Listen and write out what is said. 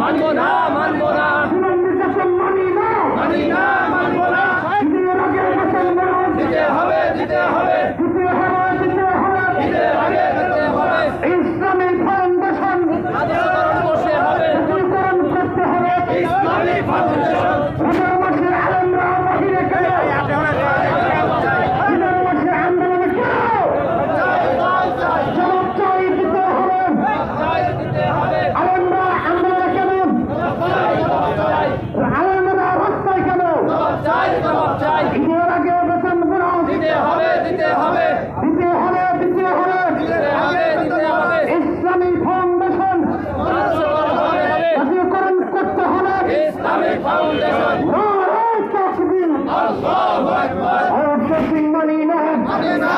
মানবো না, মানবো না, মানি না, মানি না, মানবো না, ঈদের আগে বেতন বোনাস দিতে হবে, দিতে হবে, দিতে হবে, দিতে হবে। ঈদের আগে দিতে হবে, ইসলামী ফাউন্ডেশন রাজনীতিকরণ করতে হবে, জাতীয়করণ করতে হবে। ইসলামী ফাউন্ডেশন, রোজার মাসে আলেমরা বাহিরে কেন? ঈদের মাসে আন্দোলনে কেন? জবাব চাই, দিতে হবে। চাই দিতে হবে, আলেমরা আন্দোলনে কেন? চাই, আলেমরা রাস্তায় কেন? চাই, জবাব চাই, ঈদের আগে বেতন বোনাস দিতে হবে, দিতে হবে, দিতে হবে, দিতে হবে। দিতে হবে, দিতে হবে, ইসলামী ফাউন্ডেশন রাজনীতিকরণ করতে হবে, জাতীয়করণ করতে হবে। ইসলামী ফাউন্ডেশন, নারায়ে তাকবীর। আল্লাহু আকবার, আউটসোর্সিং মানি না, মানি না,